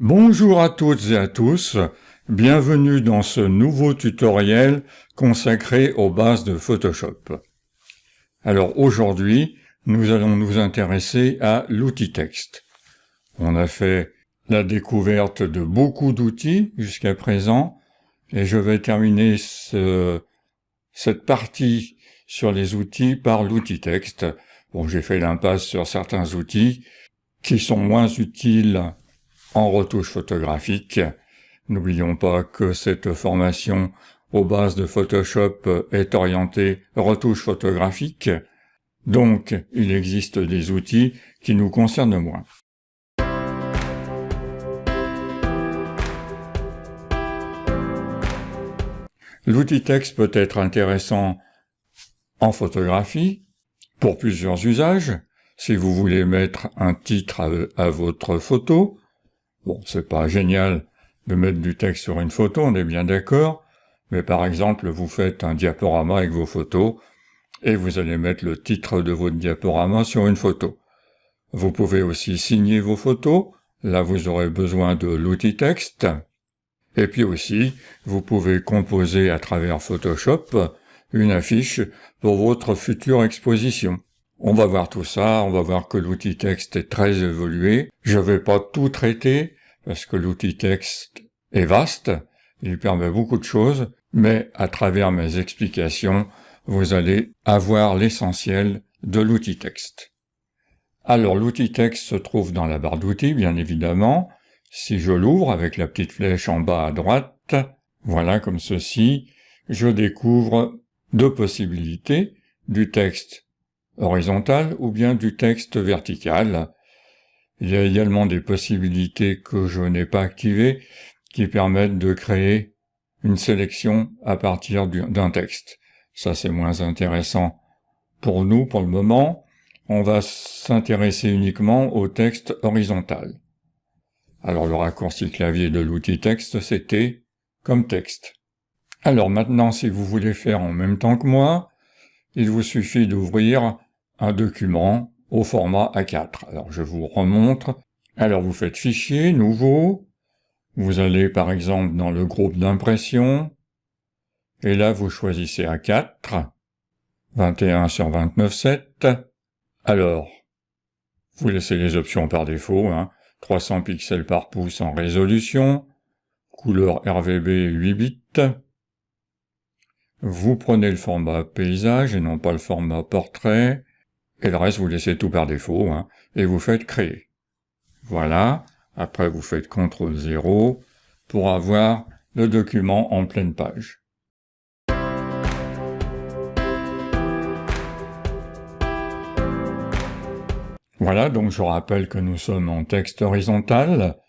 Bonjour à toutes et à tous, bienvenue dans ce nouveau tutoriel consacré aux bases de Photoshop. Alors aujourd'hui, nous allons nous intéresser à l'outil texte. On a fait la découverte de beaucoup d'outils jusqu'à présent et je vais terminer cette partie sur les outils par l'outil texte. Bon, j'ai fait l'impasse sur certains outils qui sont moins utiles en retouche photographique. N'oublions pas que cette formation aux bases de Photoshop est orientée retouche photographique, donc il existe des outils qui nous concernent moins. L'outil texte peut être intéressant en photographie pour plusieurs usages. Si vous voulez mettre un titre à votre photo, bon, c'est pas génial de mettre du texte sur une photo, on est bien d'accord, mais par exemple, vous faites un diaporama avec vos photos, et vous allez mettre le titre de votre diaporama sur une photo. Vous pouvez aussi signer vos photos, là vous aurez besoin de l'outil texte, et puis aussi, vous pouvez composer à travers Photoshop une affiche pour votre future exposition. On va voir tout ça, on va voir que l'outil texte est très évolué. Je vais pas tout traiter, parce que l'outil texte est vaste, il permet beaucoup de choses, mais à travers mes explications, vous allez avoir l'essentiel de l'outil texte. Alors l'outil texte se trouve dans la barre d'outils, bien évidemment. Si je l'ouvre avec la petite flèche en bas à droite, voilà comme ceci, je découvre deux possibilités, du texte horizontal ou bien du texte vertical. Il y a également des possibilités que je n'ai pas activées qui permettent de créer une sélection à partir d'un texte. Ça, c'est moins intéressant pour nous pour le moment. On va s'intéresser uniquement au texte horizontal. Alors le raccourci clavier de l'outil texte, c'était comme texte. Alors maintenant, si vous voulez faire en même temps que moi, il vous suffit d'ouvrir un document au format A4. Alors je vous remontre. Alors vous faites Fichier, Nouveau. Vous allez par exemple dans le groupe d'impression. Et là vous choisissez A4. 21/29,7. Alors, vous laissez les options par défaut. 300 pixels par pouce en résolution. Couleur RGB 8 bits. Vous prenez le format paysage et non pas le format portrait, et le reste vous laissez tout par défaut, et vous faites créer. Voilà, après vous faites CTRL 0 pour avoir le document en pleine page. Voilà, donc je rappelle que nous sommes en texte horizontal.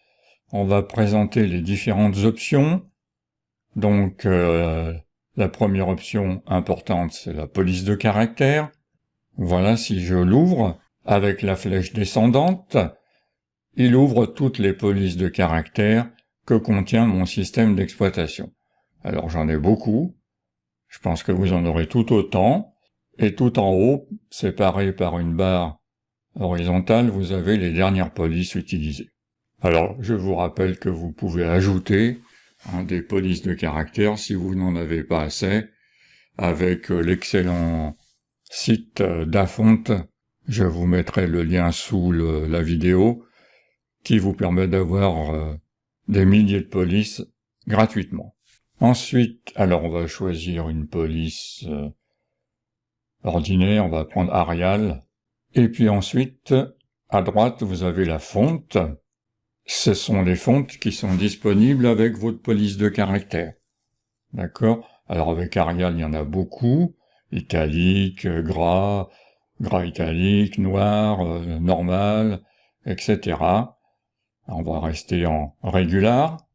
On va présenter les différentes options. Donc, la première option importante, c'est la police de caractère. Voilà, si je l'ouvre avec la flèche descendante, il ouvre toutes les polices de caractère que contient mon système d'exploitation. Alors j'en ai beaucoup, je pense que vous en aurez tout autant, et tout en haut, séparé par une barre horizontale, vous avez les dernières polices utilisées. Alors, je vous rappelle que vous pouvez ajouter des polices de caractère si vous n'en avez pas assez, avec l'excellent site d'Afont. Je vous mettrai le lien sous la vidéo, qui vous permet d'avoir des milliers de polices gratuitement. Ensuite, alors on va choisir une police ordinaire, on va prendre Arial, et puis ensuite, à droite, vous avez la fonte. Ce sont les fontes qui sont disponibles avec votre police de caractère. D'accord? Alors avec Arial, il y en a beaucoup. Italique, gras italique, noir, normal, etc. On va rester en régular.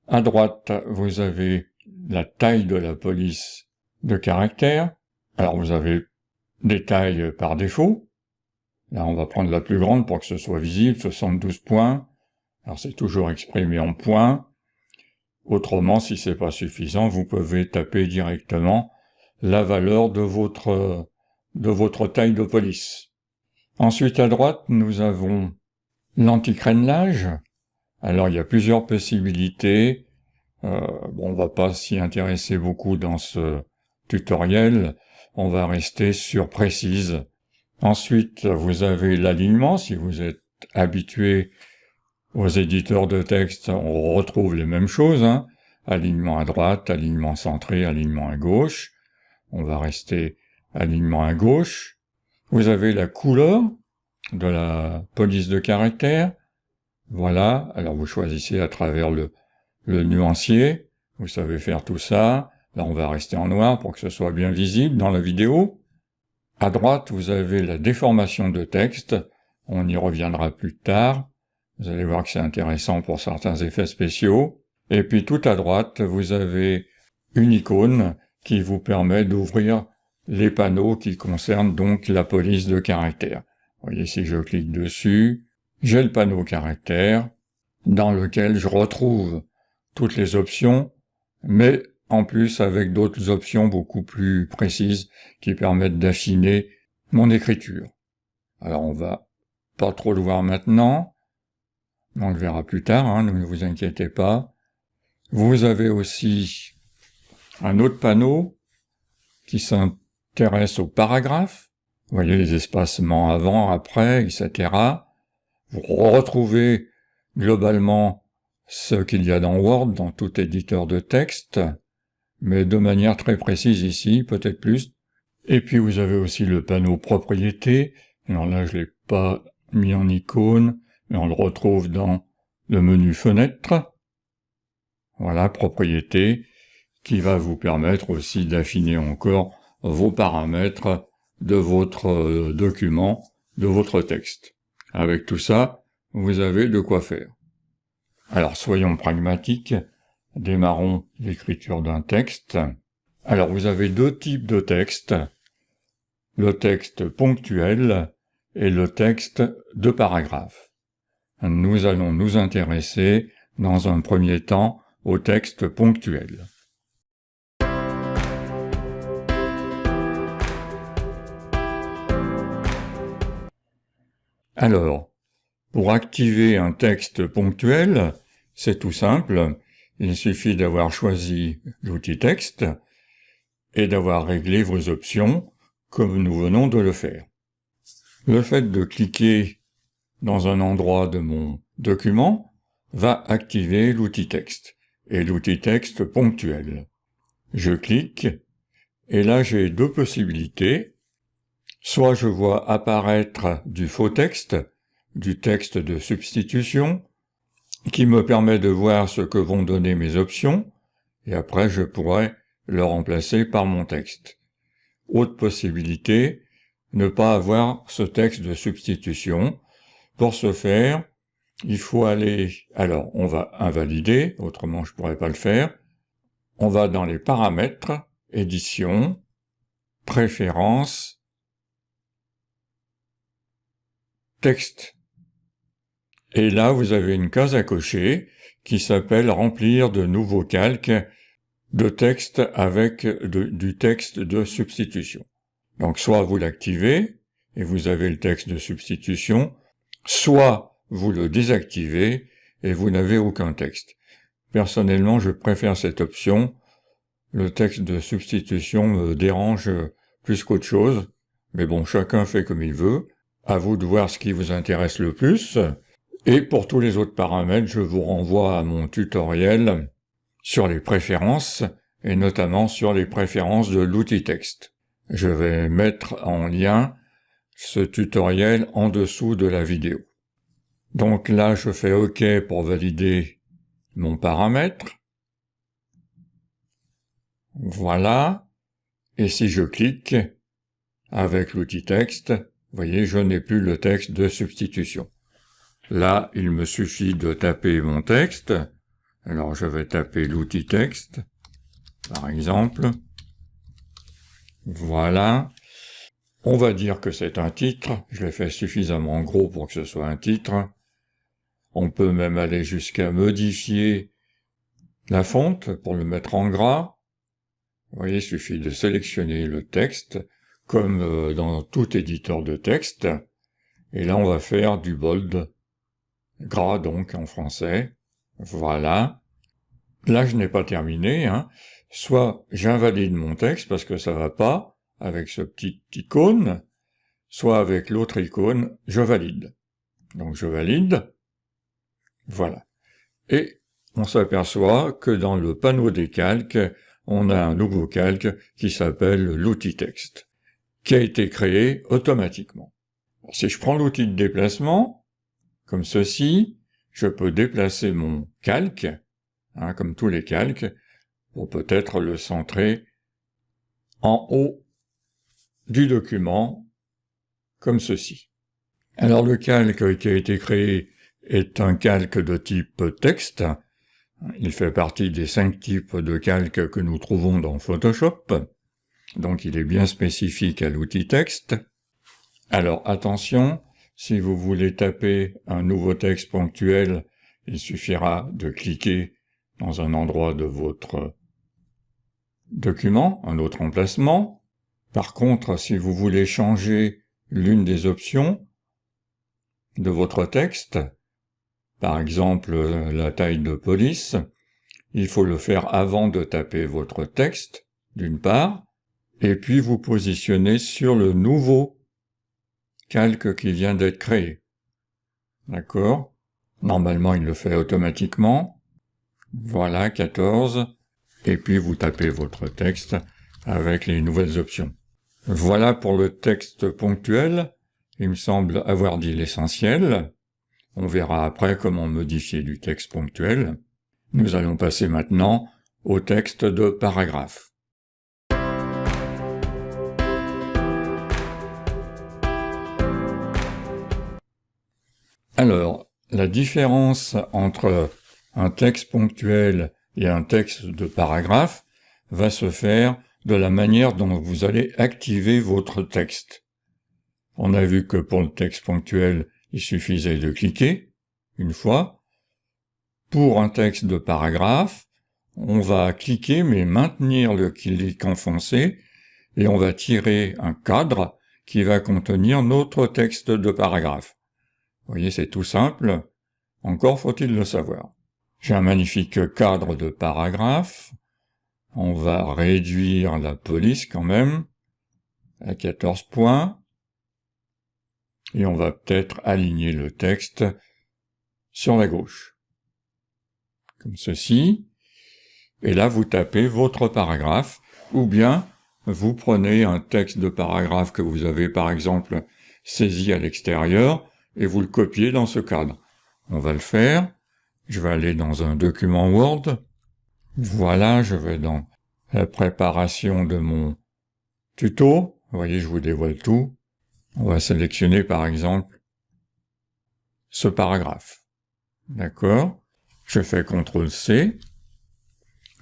À droite, vous avez la taille de la police de caractère. Alors vous avez des tailles par défaut. Là, on va prendre la plus grande pour que ce soit visible, 72 points. Alors c'est toujours exprimé en points. Autrement, si c'est pas suffisant, vous pouvez taper directement la valeur de votre taille de police. Ensuite, à droite, nous avons l'anti-crénelage. Alors il y a plusieurs possibilités. On va pas s'y intéresser beaucoup dans ce tutoriel. On va rester sur précise. Ensuite, vous avez l'alignement. Si vous êtes habitué aux éditeurs de texte, on retrouve les mêmes choses, hein. Alignement à droite, alignement centré, alignement à gauche. On va rester alignement à gauche. Vous avez la couleur de la police de caractère. Voilà. Alors vous choisissez à travers le nuancier. Vous savez faire tout ça. Là, on va rester en noir pour que ce soit bien visible dans la vidéo. À droite, vous avez la déformation de texte. On y reviendra plus tard. Vous allez voir que c'est intéressant pour certains effets spéciaux. Et puis tout à droite, vous avez une icône qui vous permet d'ouvrir les panneaux qui concernent donc la police de caractère. Vous voyez, si je clique dessus, j'ai le panneau caractère dans lequel je retrouve toutes les options, mais en plus avec d'autres options beaucoup plus précises qui permettent d'affiner mon écriture. Alors on va pas trop le voir maintenant, on le verra plus tard, hein, ne vous inquiétez pas. Vous avez aussi un autre panneau qui s'intéresse aux paragraphes. Vous voyez les espacements avant, après, etc. Vous retrouvez globalement ce qu'il y a dans Word, dans tout éditeur de texte, mais de manière très précise ici, peut-être plus. Et puis vous avez aussi le panneau propriétés. Alors là, je l'ai pas mis en icône, mais on le retrouve dans le menu fenêtre. Voilà, propriétés, qui va vous permettre aussi d'affiner encore vos paramètres de votre document, de votre texte. Avec tout ça, vous avez de quoi faire. Alors, soyons pragmatiques, démarrons l'écriture d'un texte. Alors, vous avez deux types de textes, le texte ponctuel et le texte de paragraphe. Nous allons nous intéresser, dans un premier temps, au texte ponctuel. Alors, pour activer un texte ponctuel, c'est tout simple, il suffit d'avoir choisi l'outil texte et d'avoir réglé vos options comme nous venons de le faire. Le fait de cliquer dans un endroit de mon document va activer l'outil texte et l'outil texte ponctuel. Je clique et là j'ai deux possibilités. Soit je vois apparaître du faux texte, du texte de substitution, qui me permet de voir ce que vont donner mes options, et après je pourrais le remplacer par mon texte. Autre possibilité, ne pas avoir ce texte de substitution. Pour ce faire, il faut aller, alors on va invalider, autrement je pourrais pas le faire. On va dans les paramètres, édition, préférences, texte. Et là, vous avez une case à cocher qui s'appelle « Remplir de nouveaux calques de texte avec du texte de substitution ». Donc, soit vous l'activez et vous avez le texte de substitution, soit vous le désactivez et vous n'avez aucun texte. Personnellement, je préfère cette option. Le texte de substitution me dérange plus qu'autre chose, mais bon, chacun fait comme il veut. À vous de voir ce qui vous intéresse le plus. Et pour tous les autres paramètres, je vous renvoie à mon tutoriel sur les préférences, et notamment sur les préférences de l'outil texte. Je vais mettre en lien ce tutoriel en dessous de la vidéo. Donc là, je fais OK pour valider mon paramètre. Voilà. Et si je clique avec l'outil texte, vous voyez, je n'ai plus le texte de substitution. Là, il me suffit de taper mon texte. Alors, je vais taper l'outil texte, par exemple. Voilà. On va dire que c'est un titre. Je l'ai fait suffisamment gros pour que ce soit un titre. On peut même aller jusqu'à modifier la fonte pour le mettre en gras. Vous voyez, il suffit de sélectionner le texte, comme dans tout éditeur de texte. Et là, on va faire du bold. Gras donc en français. Voilà. Là, je n'ai pas terminé, hein. Soit j'invalide mon texte parce que ça va pas avec ce petit icône, soit avec l'autre icône, je valide. Donc je valide. Voilà. Et on s'aperçoit que dans le panneau des calques, on a un nouveau calque qui s'appelle l'outil texte, qui a été créé automatiquement. Si je prends l'outil de déplacement, comme ceci, je peux déplacer mon calque, hein, comme tous les calques, pour peut-être le centrer en haut du document, comme ceci. Alors le calque qui a été créé est un calque de type texte. Il fait partie des 5 types de calques que nous trouvons dans Photoshop. Donc il est bien spécifique à l'outil texte. Alors attention, si vous voulez taper un nouveau texte ponctuel, il suffira de cliquer dans un endroit de votre document, un autre emplacement. Par contre, si vous voulez changer l'une des options de votre texte, par exemple la taille de police, il faut le faire avant de taper votre texte, d'une part, et puis vous positionnez sur le nouveau calque qui vient d'être créé. D'accord? Normalement, il le fait automatiquement. Voilà, 14. Et puis vous tapez votre texte avec les nouvelles options. Voilà pour le texte ponctuel. Il me semble avoir dit l'essentiel. On verra après comment modifier du texte ponctuel. Nous allons passer maintenant au texte de paragraphe. Alors, la différence entre un texte ponctuel et un texte de paragraphe va se faire de la manière dont vous allez activer votre texte. On a vu que pour le texte ponctuel, il suffisait de cliquer une fois. Pour un texte de paragraphe, on va cliquer mais maintenir le clic enfoncé et on va tirer un cadre qui va contenir notre texte de paragraphe. Vous voyez, c'est tout simple. Encore faut-il le savoir. J'ai un magnifique cadre de paragraphe. On va réduire la police quand même à 14 points. Et on va peut-être aligner le texte sur la gauche. Comme ceci. Et là, vous tapez votre paragraphe. Ou bien, vous prenez un texte de paragraphe que vous avez par exemple saisi à l'extérieur et vous le copiez dans ce cadre. On va le faire. Je vais aller dans un document Word. Voilà, je vais dans la préparation de mon tuto. Vous voyez, je vous dévoile tout. On va sélectionner par exemple ce paragraphe. D'accord? Je fais CTRL-C.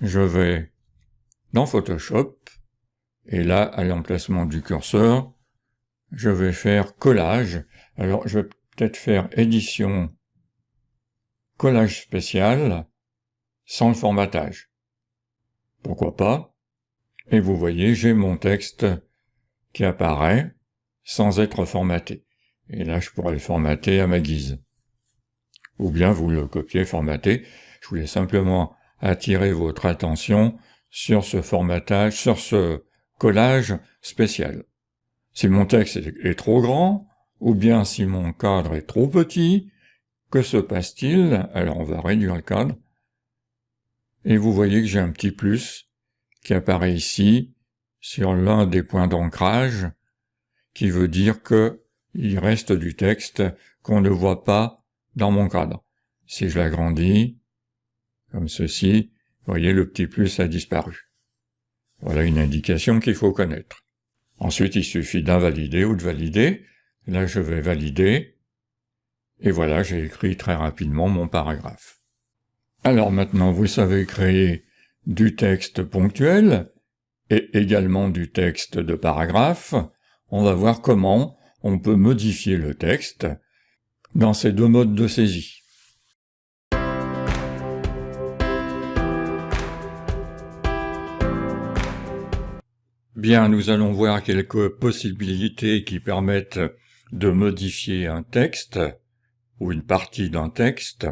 Je vais dans Photoshop. Et là, à l'emplacement du curseur, je vais faire collage. Alors, je vais peut-être faire édition collage spécial sans le formatage. Pourquoi pas? Et vous voyez, j'ai mon texte qui apparaît sans être formaté. Et là, je pourrais le formater à ma guise. Ou bien vous le copiez, formaté. Je voulais simplement attirer votre attention sur ce formatage, sur ce collage spécial. Si mon texte est trop grand, ou bien si mon cadre est trop petit, que se passe-t-il? Alors on va réduire le cadre. Et vous voyez que j'ai un petit plus qui apparaît ici sur l'un des points d'ancrage, qui veut dire que il reste du texte qu'on ne voit pas dans mon cadre. Si je l'agrandis, comme ceci, vous voyez, le petit plus a disparu. Voilà une indication qu'il faut connaître. Ensuite, il suffit d'invalider ou de valider. Là, je vais valider. Et voilà, j'ai écrit très rapidement mon paragraphe. Alors maintenant, vous savez créer du texte ponctuel et également du texte de paragraphe. On va voir comment on peut modifier le texte dans ces deux modes de saisie. Bien, nous allons voir quelques possibilités qui permettent de modifier un texte ou une partie d'un texte.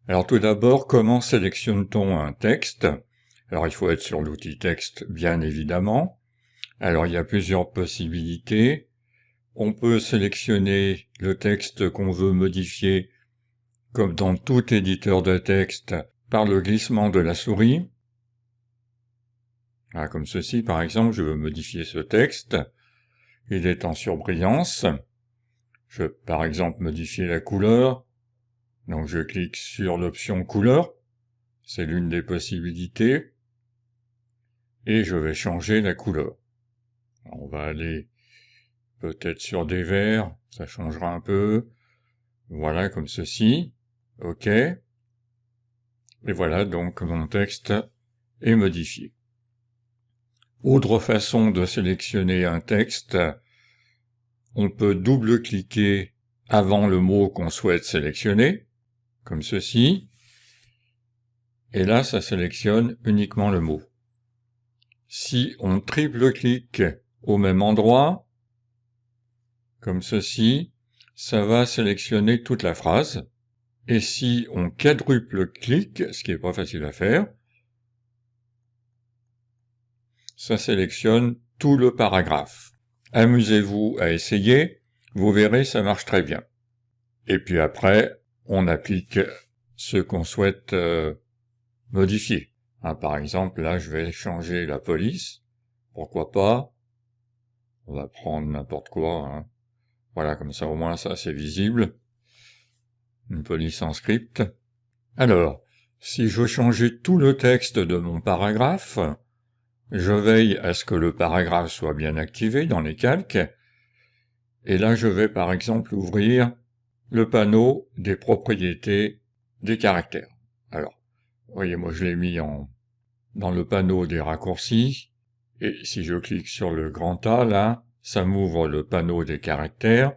Alors tout d'abord, comment sélectionne-t-on un texte? Alors il faut être sur l'outil texte, bien évidemment. Alors il y a plusieurs possibilités. On peut sélectionner le texte qu'on veut modifier, comme dans tout éditeur de texte, par le glissement de la souris. Ah, comme ceci, par exemple, je veux modifier ce texte. Il est en surbrillance. Je peux, par exemple, modifier la couleur. Donc je clique sur l'option couleur. C'est l'une des possibilités. Et je vais changer la couleur. On va aller peut-être sur des verts, ça changera un peu. Voilà, comme ceci. OK. Et voilà, donc mon texte est modifié. Autre façon de sélectionner un texte, on peut double-cliquer avant le mot qu'on souhaite sélectionner, comme ceci. Et là, ça sélectionne uniquement le mot. Si on triple-clique au même endroit, comme ceci, ça va sélectionner toute la phrase. Et si on quadruple-clique, ce qui n'est pas facile à faire, ça sélectionne tout le paragraphe. Amusez-vous à essayer, vous verrez, ça marche très bien. Et puis après, on applique ce qu'on souhaite modifier. Par exemple, là, je vais changer la police. Pourquoi pas? On va prendre n'importe quoi. Voilà, comme ça, au moins, ça, c'est visible. Une police en script. Alors, si je veux changer tout le texte de mon paragraphe, je veille à ce que le paragraphe soit bien activé dans les calques. Et là, je vais, par exemple, ouvrir le panneau des propriétés des caractères. Alors, voyez, moi je l'ai mis dans le panneau des raccourcis, et si je clique sur le grand A, là, ça m'ouvre le panneau des caractères,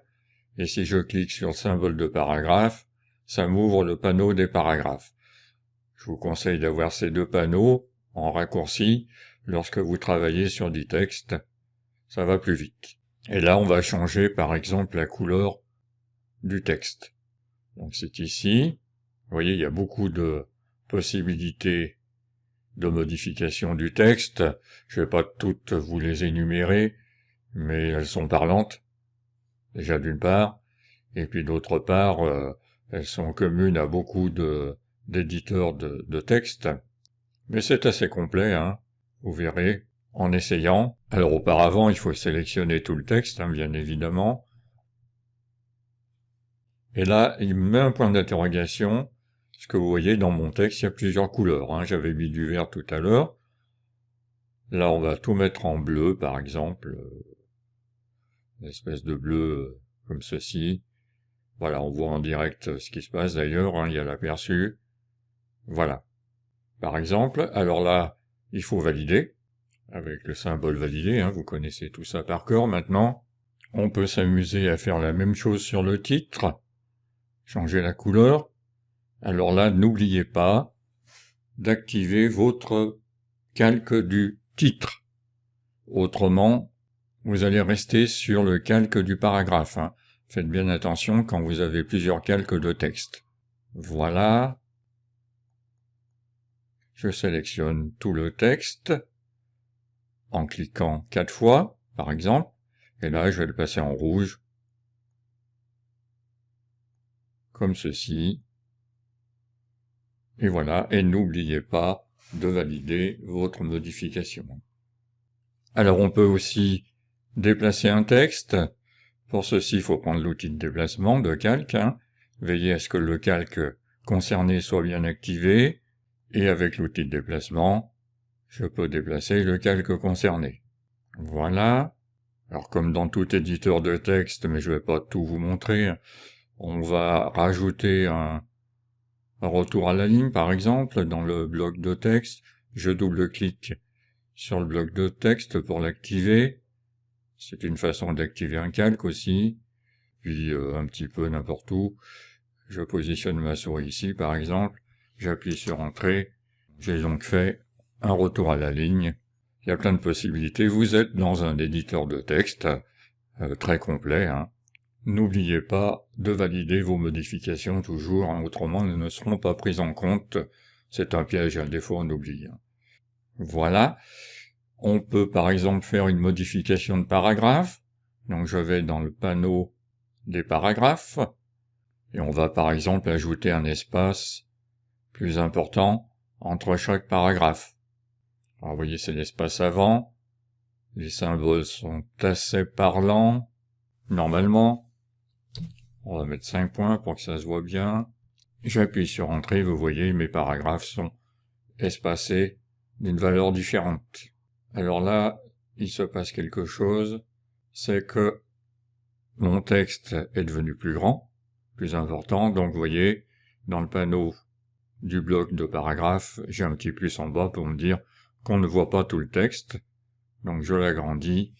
et si je clique sur le symbole de paragraphe, ça m'ouvre le panneau des paragraphes. Je vous conseille d'avoir ces deux panneaux en raccourci lorsque vous travaillez sur du texte, ça va plus vite. Et là, on va changer, par exemple, la couleur du texte. Donc c'est ici. Vous voyez, il y a beaucoup de possibilités de modification du texte. Je vais pas toutes vous les énumérer, mais elles sont parlantes, déjà d'une part, et puis d'autre part, elles sont communes à beaucoup d'éditeurs de texte. Mais c'est assez complet, vous verrez, en essayant. Alors auparavant, il faut sélectionner tout le texte, bien évidemment. Et là, il me met un point d'interrogation, parce que vous voyez, dans mon texte, il y a plusieurs couleurs. J'avais mis du vert tout à l'heure. Là, on va tout mettre en bleu, par exemple. Une espèce de bleu comme ceci. Voilà, on voit en direct ce qui se passe d'ailleurs, il y a l'aperçu. Voilà. Par exemple, alors là, il faut valider, avec le symbole validé, vous connaissez tout ça par cœur maintenant. On peut s'amuser à faire la même chose sur le titre, changer la couleur. Alors là, n'oubliez pas d'activer votre calque du titre. Autrement, vous allez rester sur le calque du paragraphe. Faites bien attention quand vous avez plusieurs calques de texte. Voilà. Je sélectionne tout le texte en cliquant 4 fois, par exemple, et là je vais le passer en rouge, comme ceci. Et voilà, et n'oubliez pas de valider votre modification. Alors on peut aussi déplacer un texte. Pour ceci, il faut prendre l'outil de déplacement de calque. Veillez à ce que le calque concerné soit bien activé. Et avec l'outil de déplacement, je peux déplacer le calque concerné. Voilà. Alors comme dans tout éditeur de texte, mais je vais pas tout vous montrer, on va rajouter un retour à la ligne, par exemple, dans le bloc de texte. Je double-clique sur le bloc de texte pour l'activer. C'est une façon d'activer un calque aussi. Puis un petit peu n'importe où. Je positionne ma souris ici, par exemple. J'appuie sur Entrée. J'ai donc fait un retour à la ligne. Il y a plein de possibilités. Vous êtes dans un éditeur de texte très complet. N'oubliez pas de valider vos modifications toujours, autrement elles ne seront pas prises en compte. C'est un piège, des fois on oublie. Voilà. On peut par exemple faire une modification de paragraphe. Donc je vais dans le panneau des paragraphes, et on va par exemple ajouter un espace plus important entre chaque paragraphe. Alors vous voyez, c'est l'espace avant. Les symboles sont assez parlants, normalement. On va mettre 5 points pour que ça se voit bien. J'appuie sur Entrée, vous voyez, mes paragraphes sont espacés d'une valeur différente. Alors là, il se passe quelque chose, c'est que mon texte est devenu plus grand, plus important, donc vous voyez, dans le panneau du bloc de paragraphes, j'ai un petit plus en bas pour me dire qu'on ne voit pas tout le texte, donc je l'agrandis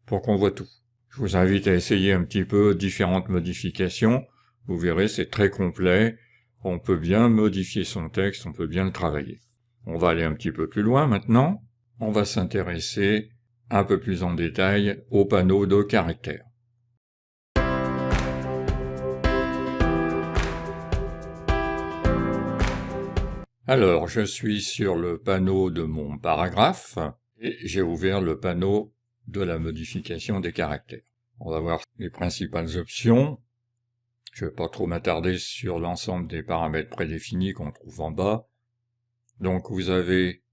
pour qu'on voit tout. Je vous invite à essayer un petit peu différentes modifications, vous verrez c'est très complet, on peut bien modifier son texte, on peut bien le travailler. On va aller un petit peu plus loin maintenant, on va s'intéresser un peu plus en détail au panneau de caractères. Alors, je suis sur le panneau de mon paragraphe et j'ai ouvert le panneau de la modification des caractères. On va voir les principales options. Je ne vais pas trop m'attarder sur l'ensemble des paramètres prédéfinis qu'on trouve en bas. Donc vous avez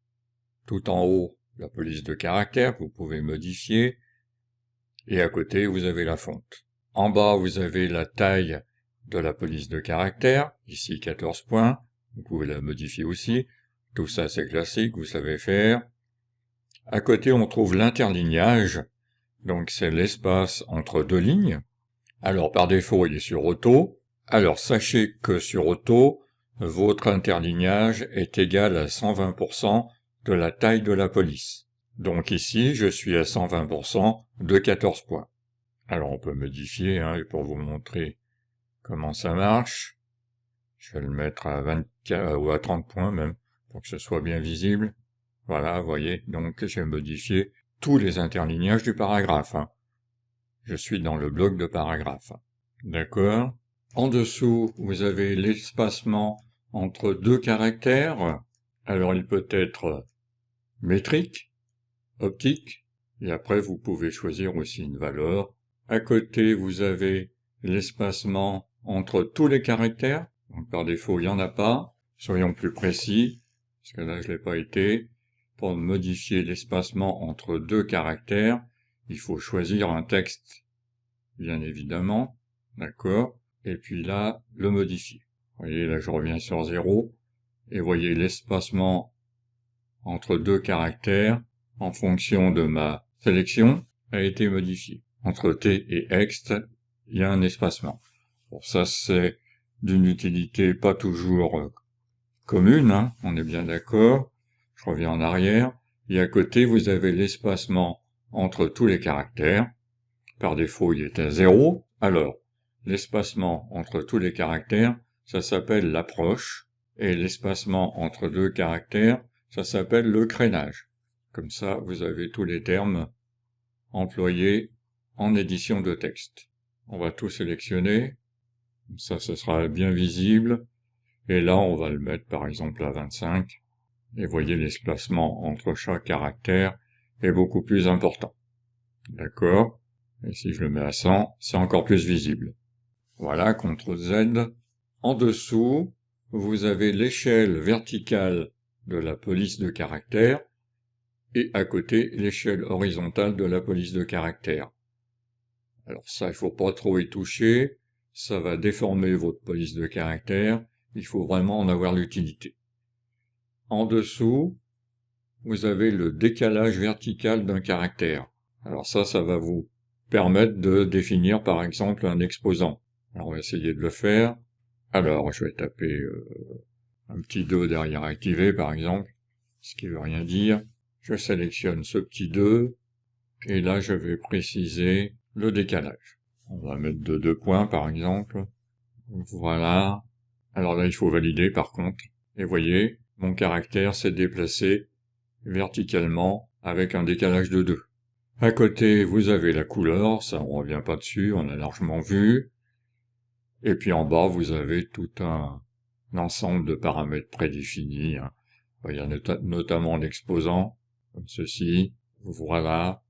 tout en haut la police de caractères que vous pouvez modifier et à côté vous avez la fonte. En bas vous avez la taille de la police de caractères, ici 14 points. Vous pouvez la modifier aussi. Tout ça, c'est classique, vous savez faire. À côté, on trouve l'interlignage. Donc, c'est l'espace entre deux lignes. Alors, par défaut, il est sur auto. Alors, sachez que sur auto, votre interlignage est égal à 120% de la taille de la police. Donc ici, je suis à 120% de 14 points. Alors, on peut modifier, pour vous montrer comment ça marche. Je vais le mettre à 24 ou à 30 points même, pour que ce soit bien visible. Voilà, vous voyez, donc j'ai modifié tous les interlignages du paragraphe. Je suis dans le bloc de paragraphe. D'accord. En dessous, vous avez l'espacement entre deux caractères. Alors il peut être métrique, optique, et après vous pouvez choisir aussi une valeur. À côté, vous avez l'espacement entre tous les caractères. Donc par défaut, il n'y en a pas. Soyons plus précis, parce que là, je ne l'ai pas été. Pour modifier l'espacement entre deux caractères, il faut choisir un texte, bien évidemment. D'accord. Et puis là, le modifier. Vous voyez, là, je reviens sur 0. Et voyez, l'espacement entre deux caractères, en fonction de ma sélection, a été modifié. Entre T et ext, il y a un espacement. Bon, ça, c'est d'une utilité pas toujours commune, on est bien d'accord. Je reviens en arrière. Et à côté, vous avez l'espacement entre tous les caractères. Par défaut, il est à 0. Alors, l'espacement entre tous les caractères, ça s'appelle l'approche. Et l'espacement entre deux caractères, ça s'appelle le crénage. Comme ça, vous avez tous les termes employés en édition de texte. On va tout sélectionner. Ça, ce sera bien visible. Et là, on va le mettre par exemple à 25. Et voyez, l'espacement entre chaque caractère est beaucoup plus important. D'accord? Et si je le mets à 100, c'est encore plus visible. Voilà, CTRL Z. En dessous, vous avez l'échelle verticale de la police de caractères et à côté, l'échelle horizontale de la police de caractères. Alors ça, il faut pas trop y toucher. Ça va déformer votre police de caractères. Il faut vraiment en avoir l'utilité. En dessous, vous avez le décalage vertical d'un caractère. Alors ça va vous permettre de définir par exemple un exposant. Alors on va essayer de le faire. Alors je vais taper un petit 2 derrière activé par exemple, ce qui veut rien dire. Je sélectionne ce petit 2 et là je vais préciser le décalage. On va mettre de 2 points par exemple. Voilà. Alors là il faut valider par contre. Et voyez, mon caractère s'est déplacé verticalement avec un décalage de 2. À côté, vous avez la couleur, ça on revient pas dessus, on a largement vu. Et puis en bas, vous avez tout un ensemble de paramètres prédéfinis. Il y a notamment l'exposant, comme ceci. Voilà.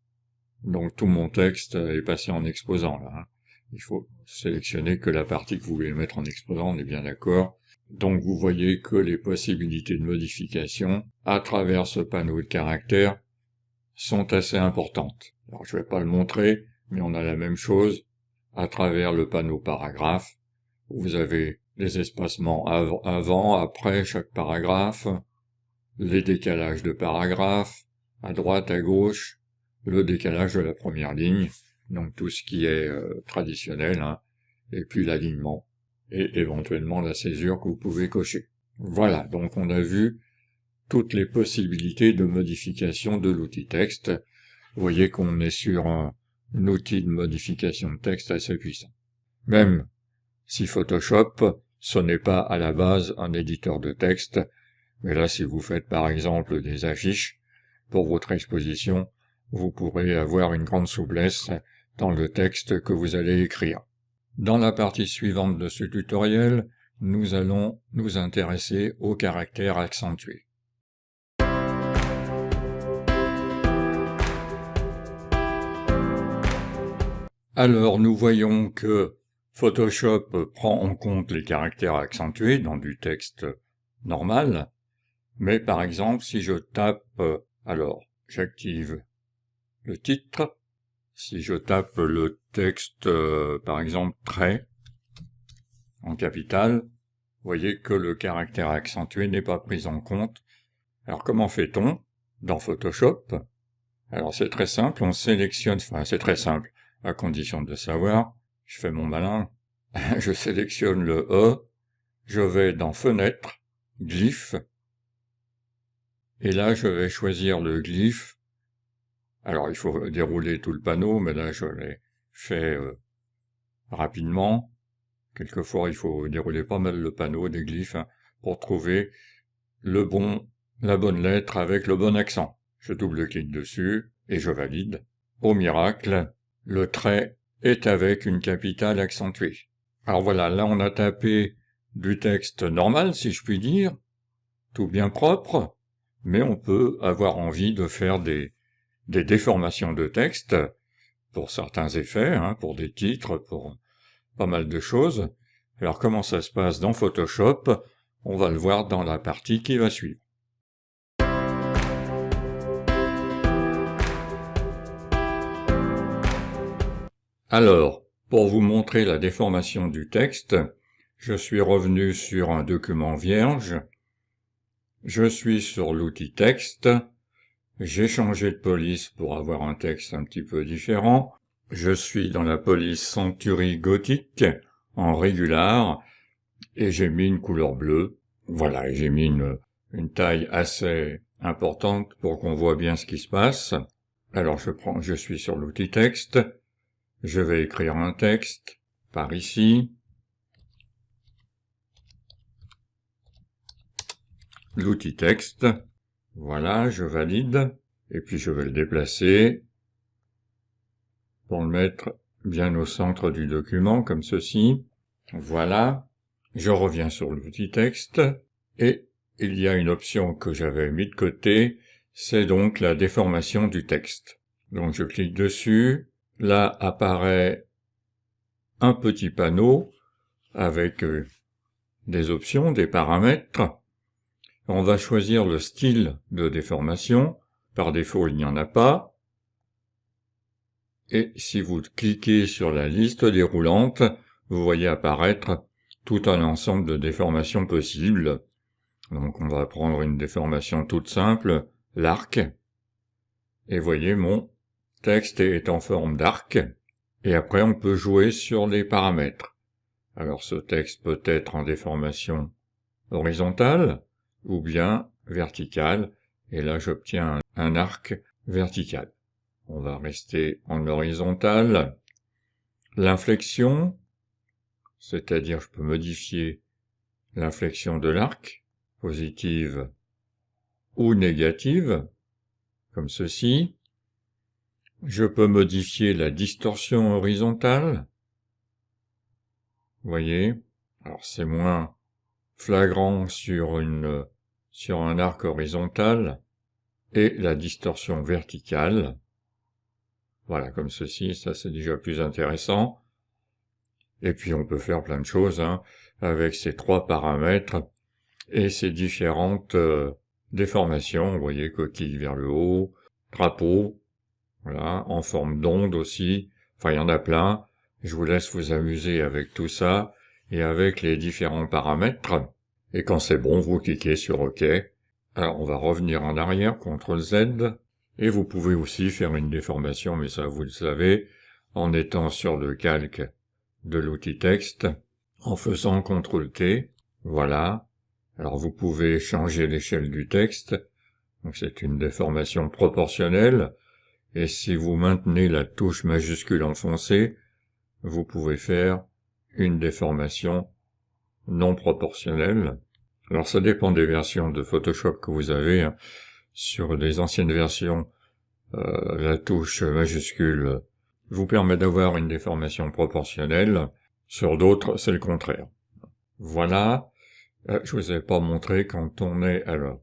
Donc tout mon texte est passé en exposant là. Il faut sélectionner que la partie que vous voulez mettre en exposant, on est bien d'accord. Donc vous voyez que les possibilités de modification à travers ce panneau de caractères sont assez importantes. Alors je vais pas le montrer, mais on a la même chose à travers le panneau paragraphe. Vous avez les espacements avant, après chaque paragraphe, les décalages de paragraphes, à droite, à gauche, le décalage de la première ligne, donc tout ce qui est traditionnel, et puis l'alignement, et éventuellement la césure que vous pouvez cocher. Voilà, donc on a vu toutes les possibilités de modification de l'outil texte. Vous voyez qu'on est sur un outil de modification de texte assez puissant. Même si Photoshop, ce n'est pas à la base un éditeur de texte, mais là si vous faites par exemple des affiches pour votre exposition, vous pourrez avoir une grande souplesse dans le texte que vous allez écrire. Dans la partie suivante de ce tutoriel, nous allons nous intéresser aux caractères accentués. Alors nous voyons que Photoshop prend en compte les caractères accentués dans du texte normal, mais par exemple si je tape, alors j'active le titre, si je tape le texte par exemple trait en capital, vous voyez que le caractère accentué n'est pas pris en compte. Alors comment fait-on dans Photoshop? Alors c'est très simple, on sélectionne, enfin c'est très simple, à condition de savoir, je fais mon malin, je sélectionne le E, je vais dans Fenêtre, Glyphe, et là je vais choisir le glyphe. Alors il faut dérouler tout le panneau, mais là je l'ai fait rapidement. Quelquefois il faut dérouler pas mal le panneau des glyphes pour trouver la bonne lettre avec le bon accent. Je double-clique dessus et je valide. Au miracle, le trait est avec une capitale accentuée. Alors voilà, là on a tapé du texte normal, si je puis dire, tout bien propre, mais on peut avoir envie de faire des déformations de texte pour certains effets, pour des titres, pour pas mal de choses. Alors comment ça se passe dans Photoshop? On va le voir dans la partie qui va suivre. Alors, pour vous montrer la déformation du texte, je suis revenu sur un document vierge, je suis sur l'outil texte, j'ai changé de police pour avoir un texte un petit peu différent, je suis dans la police Century Gothic en régular, et j'ai mis une couleur bleue, voilà, et j'ai mis une taille assez importante pour qu'on voit bien ce qui se passe. Alors je suis sur l'outil texte, je vais écrire un texte par ici. L'outil texte. Voilà, je valide. Et puis je vais le déplacer pour le mettre bien au centre du document, comme ceci. Voilà. Je reviens sur l'outil texte. Et il y a une option que j'avais mis de côté. C'est donc la déformation du texte. Donc je clique dessus. Là apparaît un petit panneau avec des options, des paramètres. On va choisir le style de déformation. Par défaut, il n'y en a pas. Et si vous cliquez sur la liste déroulante, vous voyez apparaître tout un ensemble de déformations possibles. Donc on va prendre une déformation toute simple, l'arc. Et voyez, mon texte est en forme d'arc. Et après, on peut jouer sur les paramètres. Alors ce texte peut être en déformation horizontale ou bien verticale. Et là, j'obtiens un arc vertical. On va rester en horizontal. L'inflexion, c'est-à-dire je peux modifier l'inflexion de l'arc, positive ou négative, comme ceci. Je peux modifier la distorsion horizontale. Vous voyez? Alors c'est moins flagrant sur un arc horizontal, et la distorsion verticale. Voilà, comme ceci, ça c'est déjà plus intéressant. Et puis on peut faire plein de choses avec ces 3 paramètres et ces différentes déformations. Vous voyez, coquille vers le haut, drapeau, voilà, en forme d'onde aussi. Enfin, il y en a plein. Je vous laisse vous amuser avec tout ça et avec les différents paramètres. Et quand c'est bon, vous cliquez sur OK. Alors, on va revenir en arrière, CTRL Z. Et vous pouvez aussi faire une déformation, mais ça, vous le savez, en étant sur le calque de l'outil texte, en faisant CTRL T. Voilà. Alors, vous pouvez changer l'échelle du texte. Donc, c'est une déformation proportionnelle. Et si vous maintenez la touche majuscule enfoncée, vous pouvez faire une déformation non proportionnelle. Alors ça dépend des versions de Photoshop que vous avez. Sur les anciennes versions, la touche majuscule vous permet d'avoir une déformation proportionnelle. Sur d'autres, c'est le contraire. Voilà. Je vous avais pas montré quand on est... Alors,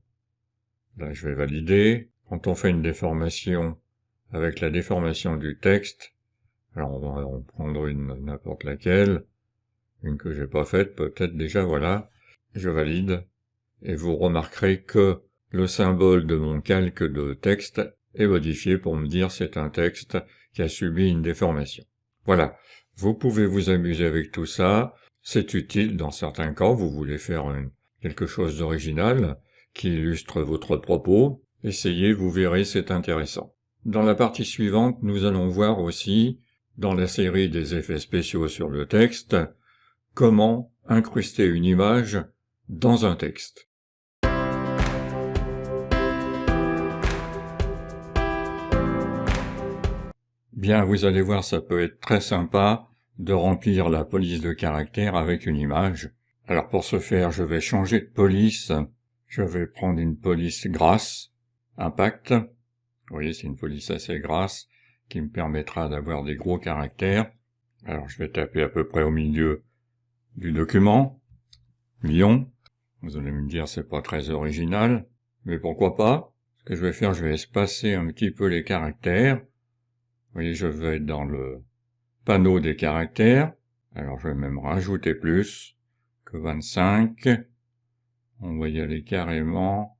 là je vais valider. Quand on fait une déformation avec la déformation du texte, alors on va en prendre une n'importe laquelle, une que j'ai pas faite, peut-être déjà, voilà, je valide, et vous remarquerez que le symbole de mon calque de texte est modifié pour me dire c'est un texte qui a subi une déformation. Voilà, vous pouvez vous amuser avec tout ça, c'est utile dans certains cas, vous voulez faire quelque chose d'original, qui illustre votre propos, essayez, vous verrez, c'est intéressant. Dans la partie suivante, nous allons voir aussi, dans la série des effets spéciaux sur le texte, comment incruster une image dans un texte. Bien, vous allez voir, ça peut être très sympa de remplir la police de caractère avec une image. Alors pour ce faire, je vais changer de police. Je vais prendre une police grasse, impact. Vous voyez, c'est une police assez grasse qui me permettra d'avoir des gros caractères. Alors je vais taper à peu près au milieu du document. Lyon. Vous allez me dire c'est pas très original, mais pourquoi pas? Ce que je vais faire, je vais espacer un petit peu les caractères. Vous voyez, je vais dans le panneau des caractères. Alors je vais même rajouter plus que 25. On va y aller carrément.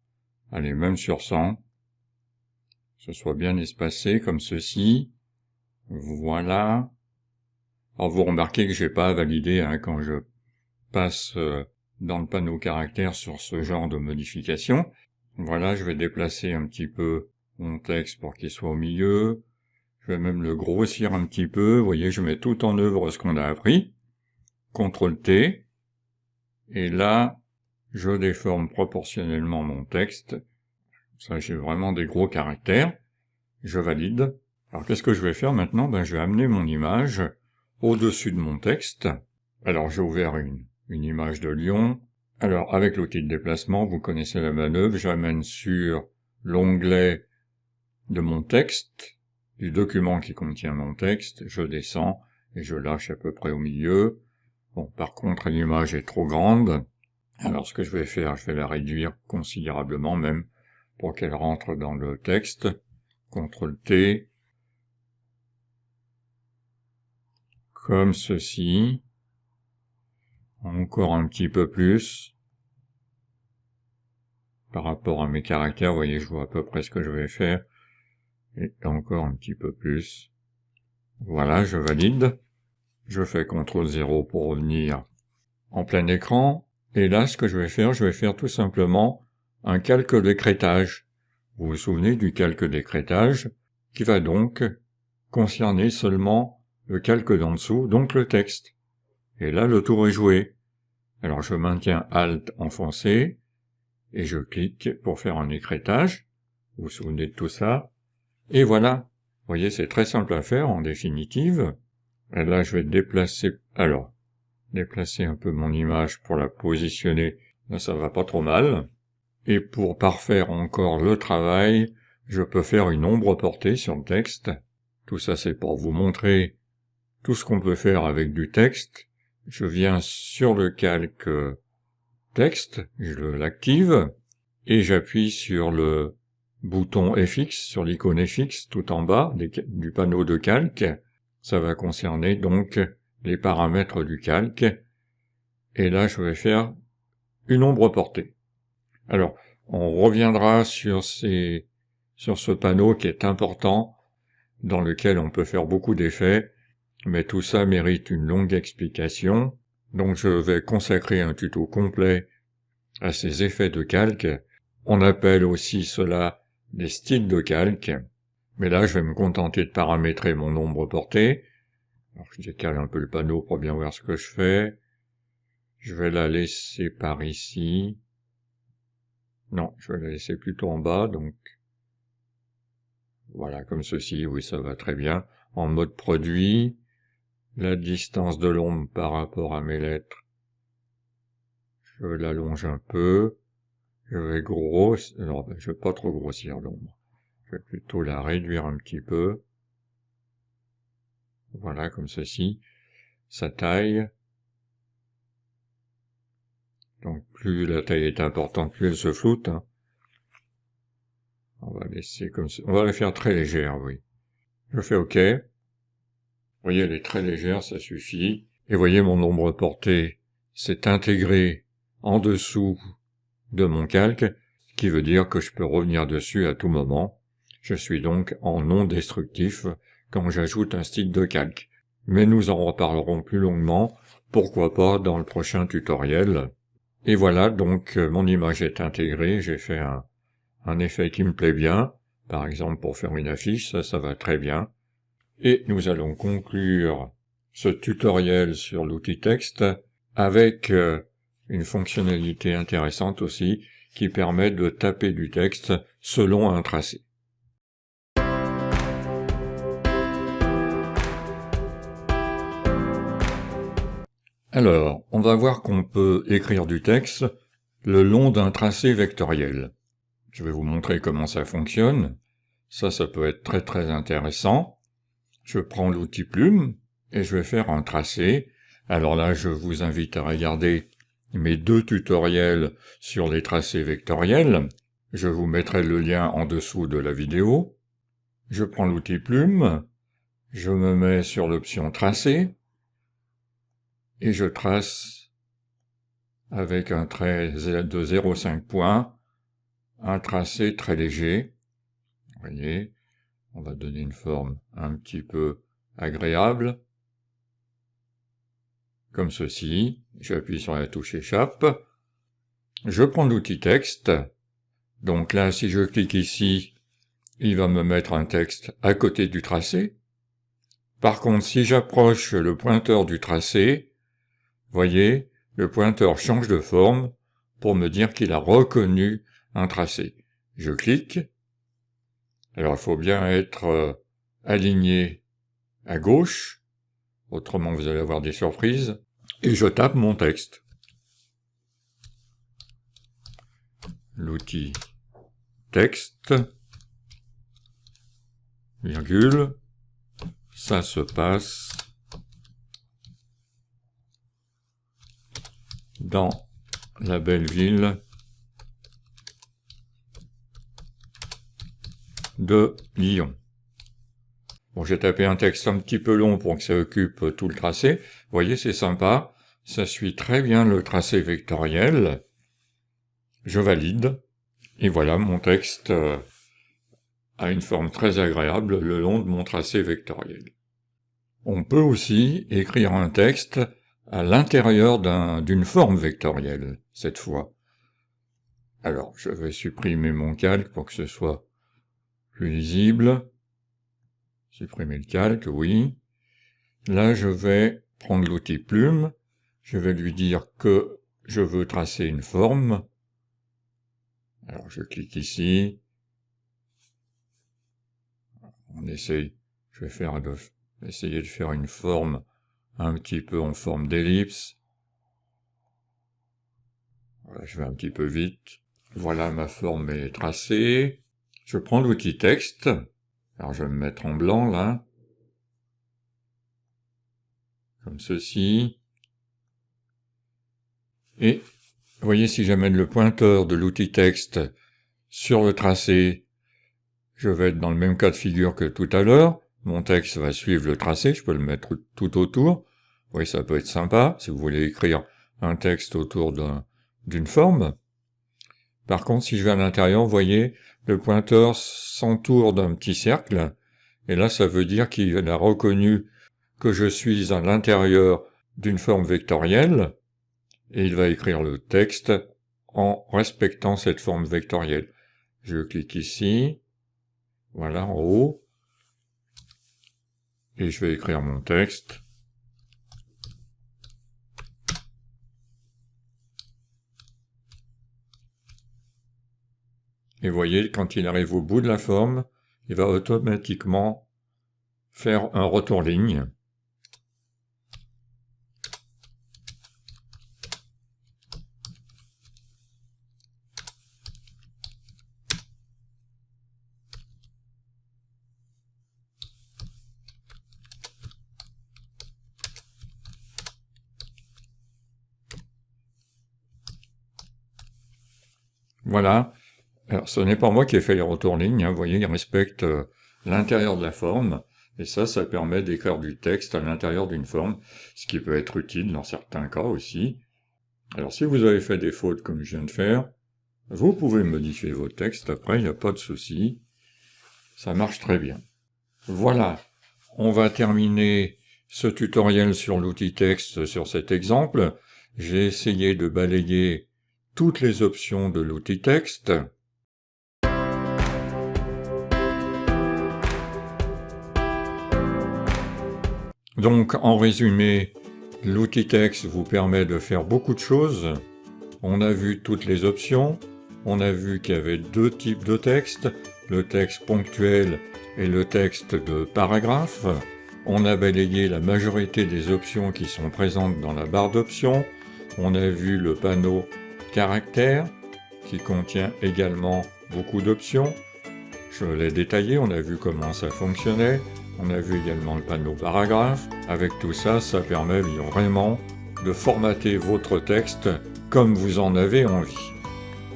Allez, même sur 100. Que ce soit bien espacé comme ceci. Voilà. Alors vous remarquez que j'ai pas validé quand je passe dans le panneau caractères sur ce genre de modification. Voilà, je vais déplacer un petit peu mon texte pour qu'il soit au milieu. Je vais même le grossir un petit peu. Vous voyez, je mets tout en œuvre ce qu'on a appris. CTRL T. Et là, je déforme proportionnellement mon texte. Ça, j'ai vraiment des gros caractères. Je valide. Alors, qu'est-ce que je vais faire maintenant? Je vais amener mon image au-dessus de mon texte. Alors, j'ai ouvert une image de Lyon. Alors, avec l'outil de déplacement, vous connaissez la manœuvre. J'amène sur l'onglet de mon texte, du document qui contient mon texte. Je descends et je lâche à peu près au milieu. Bon, par contre, l'image est trop grande. Alors, ce que je vais faire, je vais la réduire considérablement même pour qu'elle rentre dans le texte. CTRL T. Comme ceci. Encore un petit peu plus. Par rapport à mes caractères, vous voyez, je vois à peu près ce que je vais faire. Et encore un petit peu plus. Voilà, je valide. Je fais CTRL 0 pour revenir en plein écran. Et là, ce que je vais faire tout simplement un calque d'écrêtage. Vous vous souvenez du calque d'écrêtage, qui va donc concerner seulement le calque d'en dessous, donc le texte. Et là, le tour est joué. Alors, je maintiens Alt enfoncé, et je clique pour faire un écrêtage. Vous vous souvenez de tout ça? Et voilà. Vous voyez, c'est très simple à faire, en définitive. Et là, je vais déplacer un peu mon image pour la positionner. Là, ça va pas trop mal. Et pour parfaire encore le travail, je peux faire une ombre portée sur le texte. Tout ça, c'est pour vous montrer tout ce qu'on peut faire avec du texte. Je viens sur le calque texte, je l'active, et j'appuie sur le bouton FX, sur l'icône FX tout en bas du panneau de calque. Ça va concerner donc les paramètres du calque. Et là, je vais faire une ombre portée. Alors, on reviendra sur ce panneau qui est important, dans lequel on peut faire beaucoup d'effets, mais tout ça mérite une longue explication. Donc je vais consacrer un tuto complet à ces effets de calque. On appelle aussi cela des styles de calque. Mais là, je vais me contenter de paramétrer mon ombre portée. Alors je décale un peu le panneau pour bien voir ce que je fais. Je vais la laisser par ici. Non, je vais la laisser plutôt en bas, donc voilà, comme ceci, oui, ça va très bien. En mode produit, la distance de l'ombre par rapport à mes lettres, je l'allonge un peu. Je vais non, je vais pas trop grossir l'ombre. Je vais plutôt la réduire un petit peu. Voilà, comme ceci. Sa taille. Donc, plus la taille est importante, plus elle se floute, hein. On va laisser comme ça. On va la faire très légère, oui. Je fais OK. Vous voyez, elle est très légère, ça suffit. Et voyez, mon ombre portée s'est intégrée en dessous de mon calque, ce qui veut dire que je peux revenir dessus à tout moment. Je suis donc en non destructif quand j'ajoute un style de calque. Mais nous en reparlerons plus longuement, pourquoi pas dans le prochain tutoriel. Et voilà, donc mon image est intégrée, j'ai fait un effet qui me plaît bien, par exemple pour faire une affiche, ça va très bien. Et nous allons conclure ce tutoriel sur l'outil texte avec une fonctionnalité intéressante aussi, qui permet de taper du texte selon un tracé. Alors, on va voir qu'on peut écrire du texte le long d'un tracé vectoriel. Je vais vous montrer comment ça fonctionne. Ça peut être très très intéressant. Je prends l'outil plume et je vais faire un tracé. Alors là, je vous invite à regarder mes 2 tutoriels sur les tracés vectoriels. Je vous mettrai le lien en dessous de la vidéo. Je prends l'outil plume, je me mets sur l'option tracé, et je trace avec un trait de 0,5 points, un tracé très léger. Vous voyez, on va donner une forme un petit peu agréable, comme ceci. J'appuie sur la touche échappe. Je prends l'outil texte. Donc là, si je clique ici, il va me mettre un texte à côté du tracé. Par contre, si j'approche le pointeur du tracé, voyez, le pointeur change de forme pour me dire qu'il a reconnu un tracé. Je clique. Alors, il faut bien être aligné à gauche, autrement vous allez avoir des surprises. Et je tape mon texte. L'outil texte, virgule, ça se passe dans la belle ville de Lyon. Bon, j'ai tapé un texte un petit peu long pour que ça occupe tout le tracé. Vous voyez, c'est sympa. Ça suit très bien le tracé vectoriel. Je valide. Et voilà, mon texte a une forme très agréable le long de mon tracé vectoriel. On peut aussi écrire un texte à l'intérieur d'une forme vectorielle, cette fois. Alors, je vais supprimer mon calque pour que ce soit plus lisible. Supprimer le calque, oui. Là, je vais prendre l'outil plume. Je vais lui dire que je veux tracer une forme. Alors, je clique ici. On essaye. Je vais essayer de faire une forme un petit peu en forme d'ellipse. Voilà, je vais un petit peu vite. Voilà, ma forme est tracée. Je prends l'outil texte. Alors, je vais me mettre en blanc, là. comme ceci. Et vous voyez, si j'amène le pointeur de l'outil texte sur le tracé, je vais être dans le même cas de figure que tout à l'heure. Mon texte va suivre le tracé, je peux le mettre tout autour. Vous voyez, ça peut être sympa si vous voulez écrire un texte autour d'une forme. Par contre, si je vais à l'intérieur, vous voyez, le pointeur s'entoure d'un petit cercle. Et là, ça veut dire qu'il a reconnu que je suis à l'intérieur d'une forme vectorielle. Et il va écrire le texte en respectant cette forme vectorielle. Je clique ici. Voilà, en haut. Et je vais écrire mon texte. Et vous voyez, quand il arrive au bout de la forme, il va automatiquement faire un retour ligne. Voilà. Alors, ce n'est pas moi qui ai fait les retours lignes, vous voyez, il respecte l'intérieur de la forme, et ça permet d'écrire du texte à l'intérieur d'une forme, ce qui peut être utile dans certains cas aussi. Alors, si vous avez fait des fautes comme je viens de faire, vous pouvez modifier vos textes, après, il n'y a pas de souci, ça marche très bien. Voilà, on va terminer ce tutoriel sur l'outil texte sur cet exemple. J'ai essayé de balayer toutes les options de l'outil texte. Donc, en résumé, l'outil texte vous permet de faire beaucoup de choses. On a vu toutes les options. On a vu qu'il y avait deux types de texte, le texte ponctuel et le texte de paragraphe. On a balayé la majorité des options qui sont présentes dans la barre d'options. On a vu le panneau caractères qui contient également beaucoup d'options. Je l'ai détaillé, on a vu comment ça fonctionnait. On a vu également le panneau paragraphe. Avec tout ça, ça permet vraiment de formater votre texte comme vous en avez envie.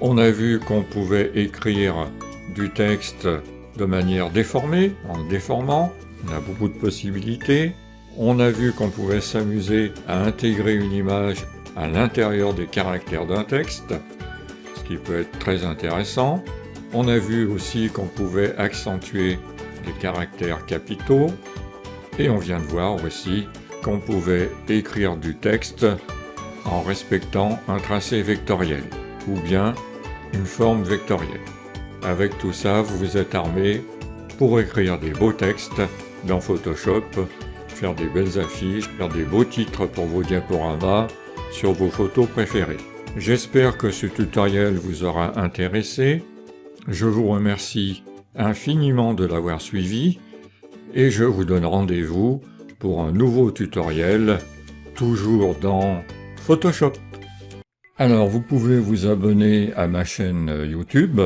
On a vu qu'on pouvait écrire du texte de manière déformée, en le déformant. On a beaucoup de possibilités. On a vu qu'on pouvait s'amuser à intégrer une image à l'intérieur des caractères d'un texte, ce qui peut être très intéressant. On a vu aussi qu'on pouvait accentuer les caractères capitaux, et on vient de voir aussi qu'on pouvait écrire du texte en respectant un tracé vectoriel, ou bien une forme vectorielle. Avec tout ça, vous vous êtes armé pour écrire des beaux textes dans Photoshop, faire des belles affiches, faire des beaux titres pour vos diaporamas sur vos photos préférées. J'espère que ce tutoriel vous aura intéressé. Je vous remercie infiniment de l'avoir suivi et je vous donne rendez-vous pour un nouveau tutoriel, toujours dans Photoshop. Alors, vous pouvez vous abonner à ma chaîne YouTube,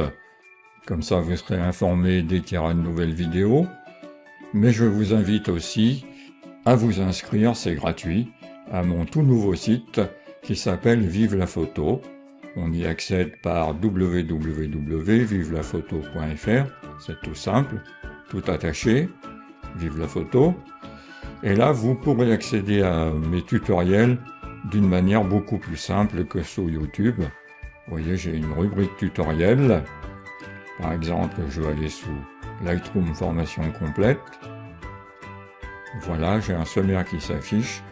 comme ça vous serez informé dès qu'il y aura une nouvelle vidéo, mais je vous invite aussi à vous inscrire, c'est gratuit, à mon tout nouveau site qui s'appelle Vive la Photo. On y accède par www.vivelaphoto.fr, c'est tout simple, tout attaché, Vive la Photo. Et là, vous pourrez accéder à mes tutoriels d'une manière beaucoup plus simple que sur YouTube. Vous voyez, j'ai une rubrique tutoriel. Par exemple, je vais aller sous Lightroom formation complète. Voilà, j'ai un sommaire qui s'affiche.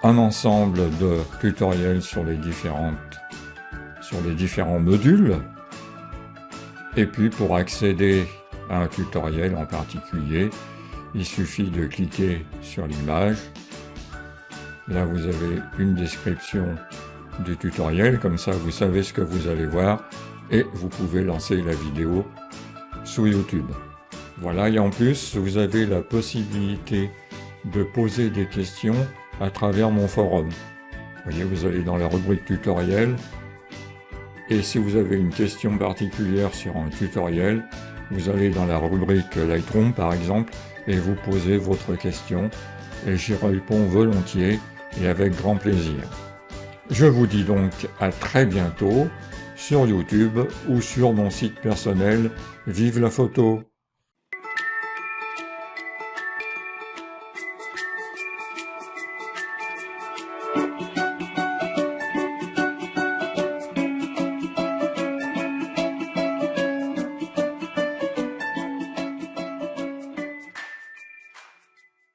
Un ensemble de tutoriels sur les différents modules. Et puis pour accéder à un tutoriel en particulier, il suffit de cliquer sur l'image. Là vous avez une description du tutoriel, comme ça vous savez ce que vous allez voir et vous pouvez lancer la vidéo sous YouTube. Voilà, et en plus vous avez la possibilité de poser des questions à travers mon forum. Vous voyez, vous allez dans la rubrique tutoriel, et si vous avez une question particulière sur un tutoriel, vous allez dans la rubrique Lightroom par exemple, et vous posez votre question, et j'y réponds volontiers et avec grand plaisir. Je vous dis donc à très bientôt sur YouTube ou sur mon site personnel Vive la photo.